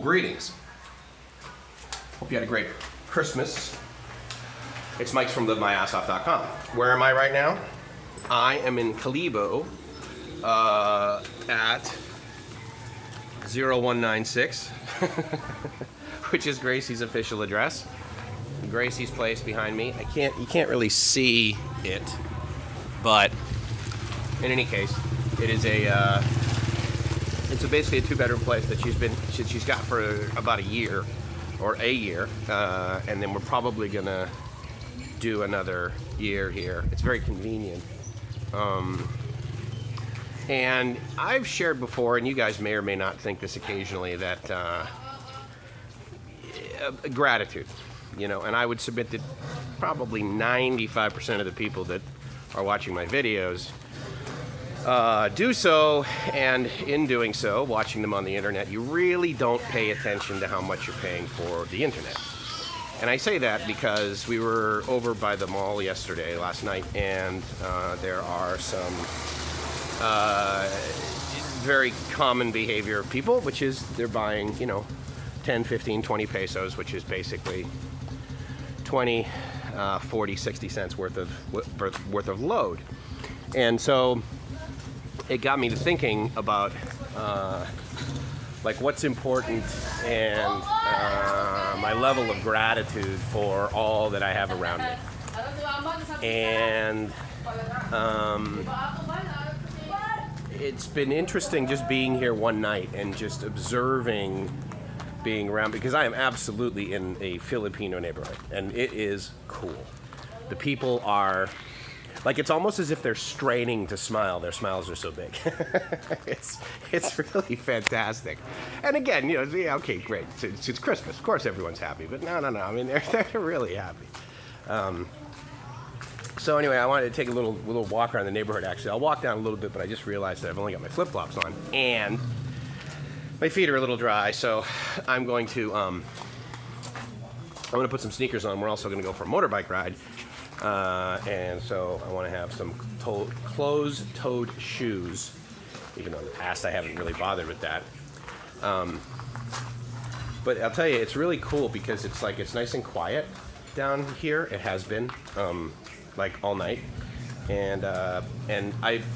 Greetings. Hope you had a great Christmas. It's Mike from LiveMyAssOff.com. Where am I right now? I am in Kalibo at 0196, which is Gracie's official address. Gracie's place behind me. You can't really see it, but in any case, it is it's basically a two-bedroom place that she's got for about a year, and then we're probably gonna do another year here. It's very convenient, and I've shared before, and you guys may or may not think this occasionally, that gratitude, and I would submit that probably 95% of the people that are watching my videos do so, and in doing so, watching them on the internet, you really don't pay attention to how much you're paying for the internet. And I say that because we were over by the mall last night, and there are some very common behavior of people, which is they're buying, 10, 15, 20 pesos, which is basically 20, 40, 60 cents worth of load. And so it got me to thinking about what's important, and my level of gratitude for all that I have around me. And it's been interesting just being here one night and just observing being around, because I am absolutely in a Filipino neighborhood, and it is cool. The people are it's almost as if they're straining to smile. Their smiles are so big. It's really fantastic. And again, okay, great. It's Christmas. Of course everyone's happy, but no. I mean, they're really happy. So anyway, I wanted to take a little walk around the neighborhood, actually. I'll walk down a little bit, but I just realized that I've only got my flip-flops on, and my feet are a little dry, so I'm going to put some sneakers on. We're also going to go for a motorbike ride. And so I want to have some closed-toed shoes, even though in the past I haven't really bothered with that. But I'll tell you, it's really cool because it's nice and quiet down here. It has been, all night. And I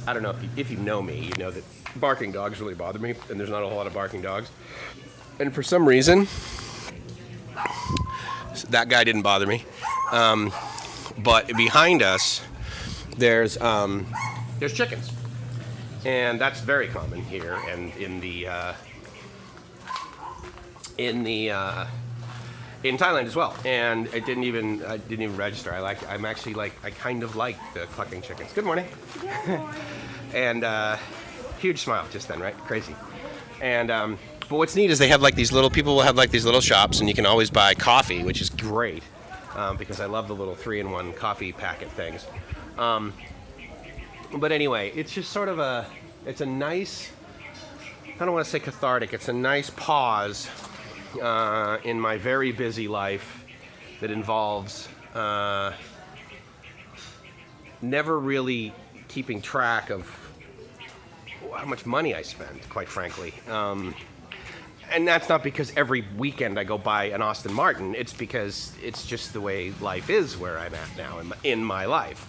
don't know if you know me, you know that barking dogs really bother me, and there's not a whole lot of barking dogs. And for some reason, that guy didn't bother me. But behind us, there's chickens, and that's very common here, and in Thailand as well. And I didn't even register. I kind of like the clucking chickens. Good morning. Good morning. And huge smile just then, right? Crazy. And but what's neat is they have these little shops, and you can always buy coffee, which is great. Because I love the little 3-in-1 coffee packet things. But anyway, it's just sort of it's a nice, I don't want to say cathartic, it's a nice pause in my very busy life that involves never really keeping track of how much money I spend, quite frankly. And that's not because every weekend I go buy an Aston Martin. It's because it's just the way life is where I'm at now in my life.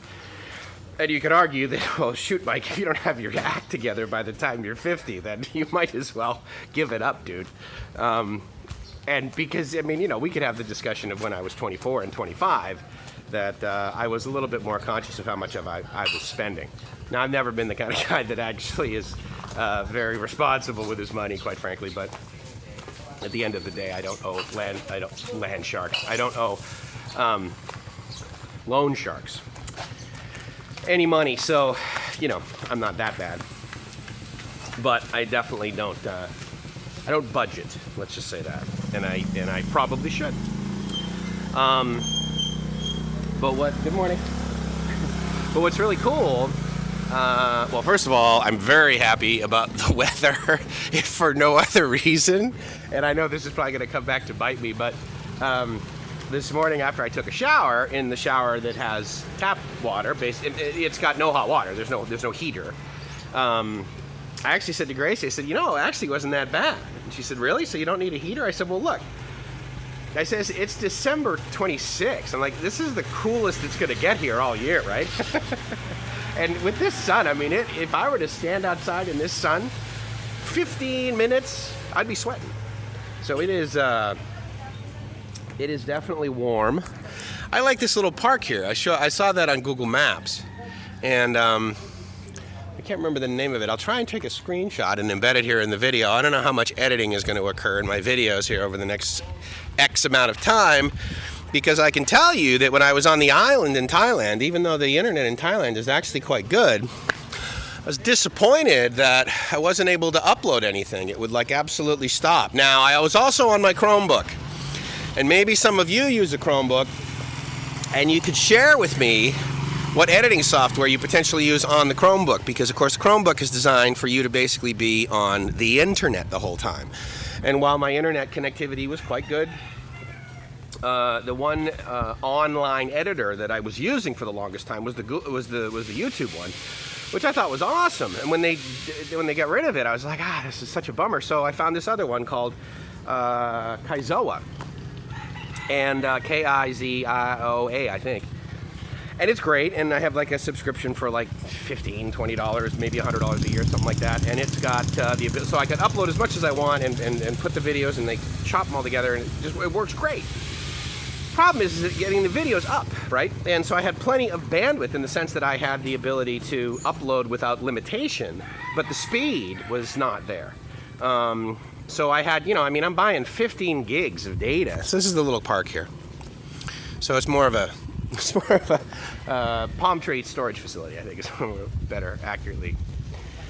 And you could argue that, well, shoot, Mike, if you don't have your act together by the time you're 50, then you might as well give it up, dude. And because, we could have the discussion of when I was 24 and 25, that I was a little bit more conscious of how much I was spending. Now, I've never been the kind of guy that actually is very responsible with his money, quite frankly, but at the end of the day, I don't owe land sharks. I don't owe loan sharks any money. So, I'm not that bad. But I definitely don't. I don't budget. Let's just say that, and I probably should. Good morning. But what's really cool. Well, first of all, I'm very happy about the weather, if for no other reason. And I know this is probably going to come back to bite me, but this morning after I took a shower, in the shower that has tap water, it's got no hot water. There's no heater. I actually said to Gracie, I said, it actually wasn't that bad. And she said, really? So you don't need a heater? I said, well, look. I says, it's December 26th. I'm like, this is the coolest it's going to get here all year, right? And with this sun, I mean, if I were to stand outside in this sun, 15 minutes, I'd be sweating. So it is definitely warm. I like this little park here. I saw that on Google Maps. And I can't remember the name of it. I'll try and take a screenshot and embed it here in the video. I don't know how much editing is going to occur in my videos here over the next X amount of time, because I can tell you that when I was on the island in Thailand, even though the internet in Thailand is actually quite good, I was disappointed that I wasn't able to upload anything. It would absolutely stop. Now, I was also on my Chromebook, and maybe some of you use a Chromebook, and you could share with me what editing software you potentially use on the Chromebook, because of course the Chromebook is designed for you to basically be on the internet the whole time. And while my internet connectivity was quite good, the one online editor that I was using for the longest time was the YouTube one, which I thought was awesome. And when they got rid of it, I was like, this is such a bummer. So I found this other one called Kaizoa, and Kizioa, I think. And it's great, and I have a subscription for $15, $20, maybe $100 a year, something like that. And it's got the ability, so I can upload as much as I want and put the videos, and they chop them all together, and it works great. Problem is that getting the videos up, right? And so I had plenty of bandwidth in the sense that I had the ability to upload without limitation, but the speed was not there. So I had, I'm buying 15 gigs of data. So this is the little park here. So it's more of a palm tree storage facility, I think is better accurately.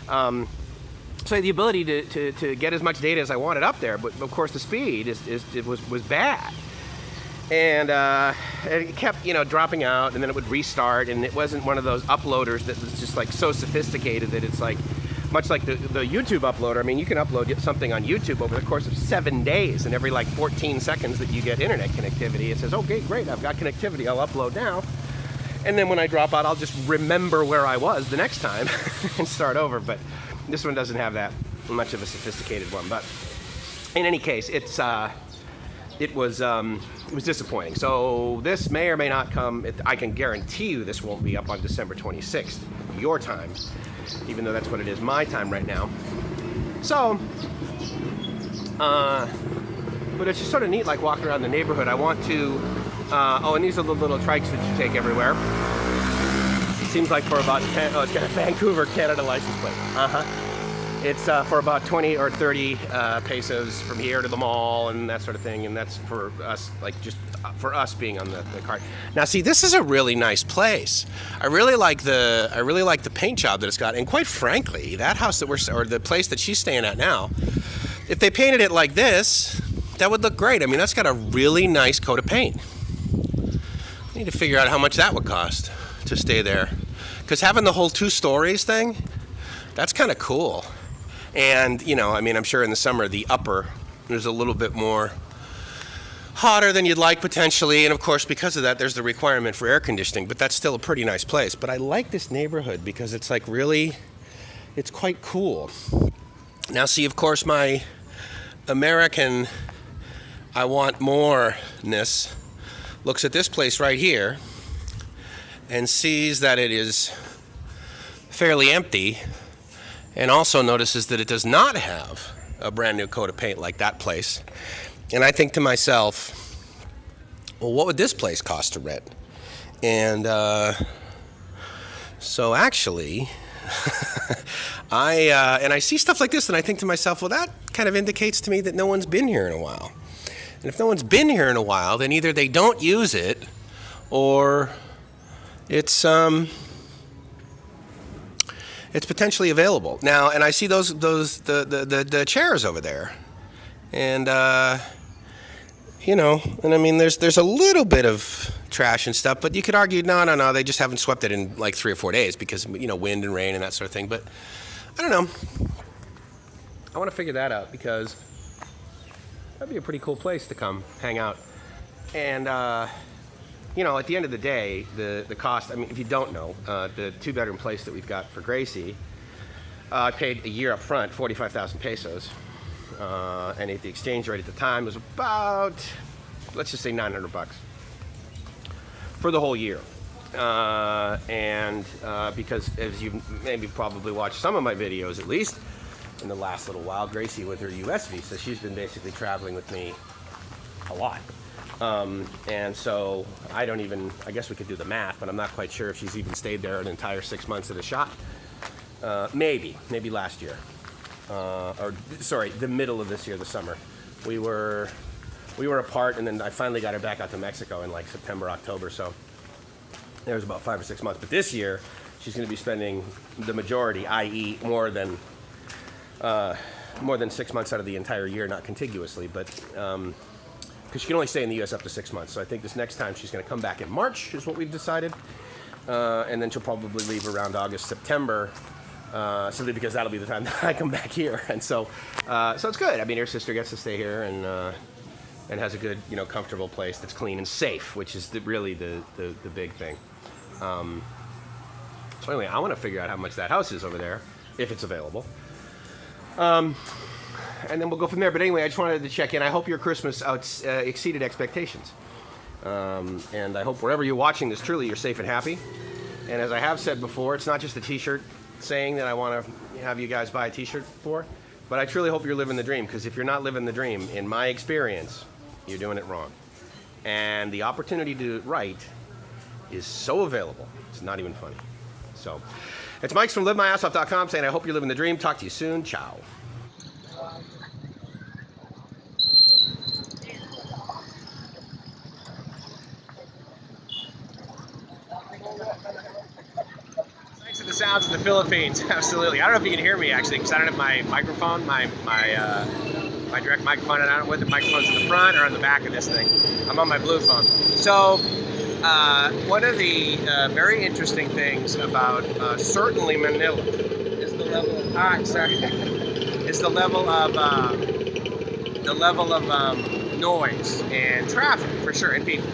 So I had the ability to get as much data as I wanted up there, but of course the speed was bad. And it kept, dropping out, and then it would restart, and it wasn't one of those uploaders that was just so sophisticated that it's much like the YouTube uploader. I mean, you can upload something on YouTube over the course of 7 days, and every 14 seconds that you get internet connectivity, it says, okay, great, I've got connectivity, I'll upload now. And then when I drop out, I'll just remember where I was the next time and start over. But this one doesn't have that much of a sophisticated one. But in any case, it was disappointing. So this may or may not come. I can guarantee you this won't be up on December 26th, your time, even though that's what it is my time right now. So, but it's just sort of neat, walking around the neighborhood. I want to, and these are the little trikes that you take everywhere. It seems like for about 10, it's got a Vancouver, Canada license plate. It's for about 20 or 30 pesos from here to the mall and that sort of thing, and that's for us, just for us being on the cart. Now, see, this is a really nice place. I really like the paint job that it's got, and quite frankly, that house or the place that she's staying at now, if they painted it like this, that would look great. I mean, that's got a really nice coat of paint. I need to figure out how much that would cost to stay there, because having the whole 2 stories thing, that's kind of cool. And, I'm sure in the summer, the upper, there's a little bit more hotter than you'd like potentially. And of course, because of that, there's the requirement for air conditioning, but that's still a pretty nice place. But I like this neighborhood because it's really, it's quite cool. Now, see, of course, my American I want more-ness looks at this place right here and sees that it is fairly empty, and also notices that it does not have a brand new coat of paint like that place. And I think to myself, well, what would this place cost to rent? And so actually, I see stuff like this and I think to myself, well, that kind of indicates to me that no one's been here in a while. And if no one's been here in a while, then either they don't use it or it's potentially available. Now, and I see the chairs over there. And and I mean there's a little bit of trash and stuff, but you could argue no, they just haven't swept it in like 3 or 4 days because wind and rain and that sort of thing. But I don't know. I want to figure that out because that'd be a pretty cool place to come hang out. And at the end of the day, the cost, I mean, if you don't know, the 2-bedroom place that we've got for Gracie, I paid a year up front, 45,000 pesos. And the exchange rate at the time was about, let's just say $900 for the whole year. Because as you maybe probably watched some of my videos, at least in the last little while, Gracie with her US visa, she's been basically traveling with me a lot. And so I guess we could do the math, but I'm not quite sure if she's even stayed there an entire 6 months at a shot. Maybe last year. The middle of this year, the summer. We were apart, and then I finally got her back out to Mexico in like September, October, so there was about 5 or 6 months. But this year, she's going to be spending the majority, i.e. more than 6 months out of the entire year, not contiguously, but because she can only stay in the U.S. up to 6 months. So I think this next time she's going to come back in March, is what we've decided, and then she'll probably leave around August, September, simply because that'll be the time that I come back here. And so it's good. I mean, her sister gets to stay here and has a good, comfortable place that's clean and safe, which is really the big thing. So anyway, I want to figure out how much that house is over there, if it's available. And then we'll go from there. But anyway, I just wanted to check in. I hope your Christmas exceeded expectations. And I hope wherever you're watching this, truly you're safe and happy. And as I have said before, it's not just a t-shirt saying that I want to have you guys buy a t-shirt for, but I truly hope you're living the dream, because if you're not living the dream, in my experience, you're doing it wrong. And the opportunity to do it right is so available, it's not even funny. So, it's Mike's from LiveMyAssOff.com saying I hope you're living the dream. Talk to you soon. Ciao. Thanks to the sounds of the Philippines. Absolutely. I don't know if you can hear me actually, because I don't have my microphone, my direct microphone, and I don't know whether the microphone's in the front or on the back of this thing. I'm on my blue phone. So, one of the very interesting things about certainly Manila is the level of noise and traffic, for sure, and people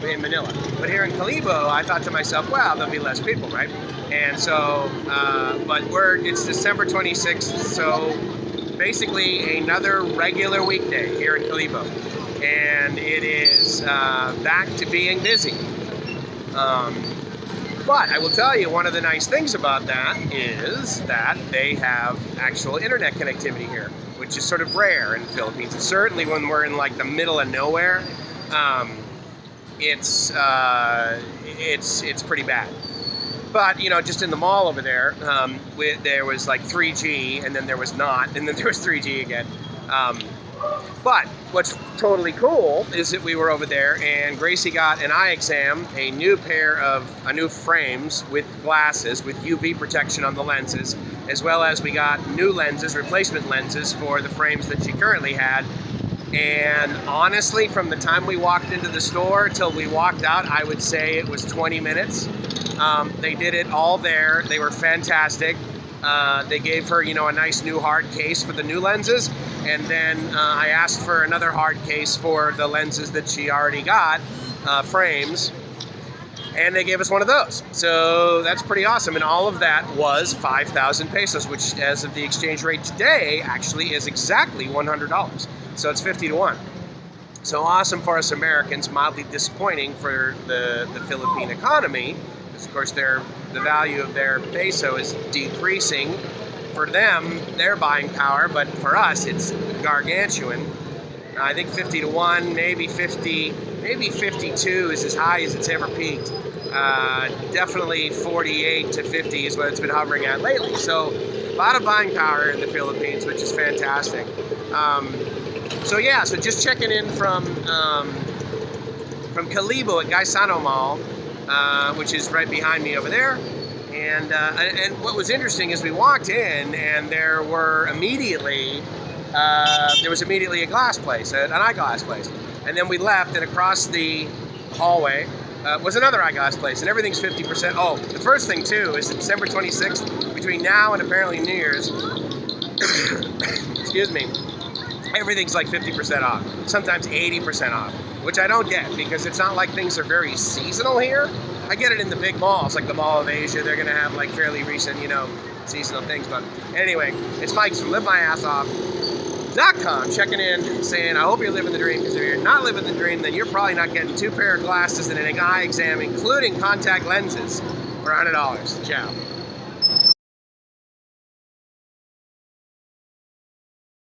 in Manila. But here in Kalibo, I thought to myself, well, there'll be less people, right? And so, but it's December 26th, so basically another regular weekday here in Kalibo. And it is back to being busy. But I will tell you, one of the nice things about that is that they have actual internet connectivity here, which is sort of rare in the Philippines. And certainly when we're in like the middle of nowhere, it's pretty bad. But, just in the mall over there, there was like 3G, and then there was not, and then there was 3G again. But what's totally cool is that we were over there, and Gracie got an eye exam, a new frames with glasses with UV protection on the lenses, as well as we got new lenses, replacement lenses for the frames that she currently had. And honestly, from the time we walked into the store till we walked out, I would say it was 20 minutes. They did it all there. They were fantastic. They gave her, a nice new hard case for the new lenses. And then I asked for another hard case for the lenses that she already got, frames. And they gave us one of those. So that's pretty awesome. And all of that was 5,000 pesos, which as of the exchange rate today, actually is exactly $100. So it's 50 to 1. So awesome for us Americans, mildly disappointing for the Philippine economy. Because of course the value of their peso is decreasing. For them, their buying power, but for us, it's gargantuan. I think 50 to 1, maybe 50, maybe 52 is as high as it's ever peaked. Definitely 48 to 50 is what it's been hovering at lately. So a lot of buying power in the Philippines, which is fantastic. So just checking in from Kalibo at Gaisano Mall, which is right behind me over there. And what was interesting is we walked in, and there was immediately a glass place, an eyeglass place. And then we left, and across the hallway was another eyeglass place, and everything's 50%. Oh, the first thing too is December 26th, between now and apparently New Year's. Excuse me. Everything's like 50% off, sometimes 80% off, which I don't get because it's not like things are very seasonal here. I get it in the big malls, like the Mall of Asia. They're going to have like fairly recent, seasonal things. But anyway, it's Mike from LiveMyAssOff.com checking in, saying, I hope you're living the dream, because if you're not living the dream, then you're probably not getting 2 pair of glasses and an eye exam, including contact lenses, for $100. Ciao.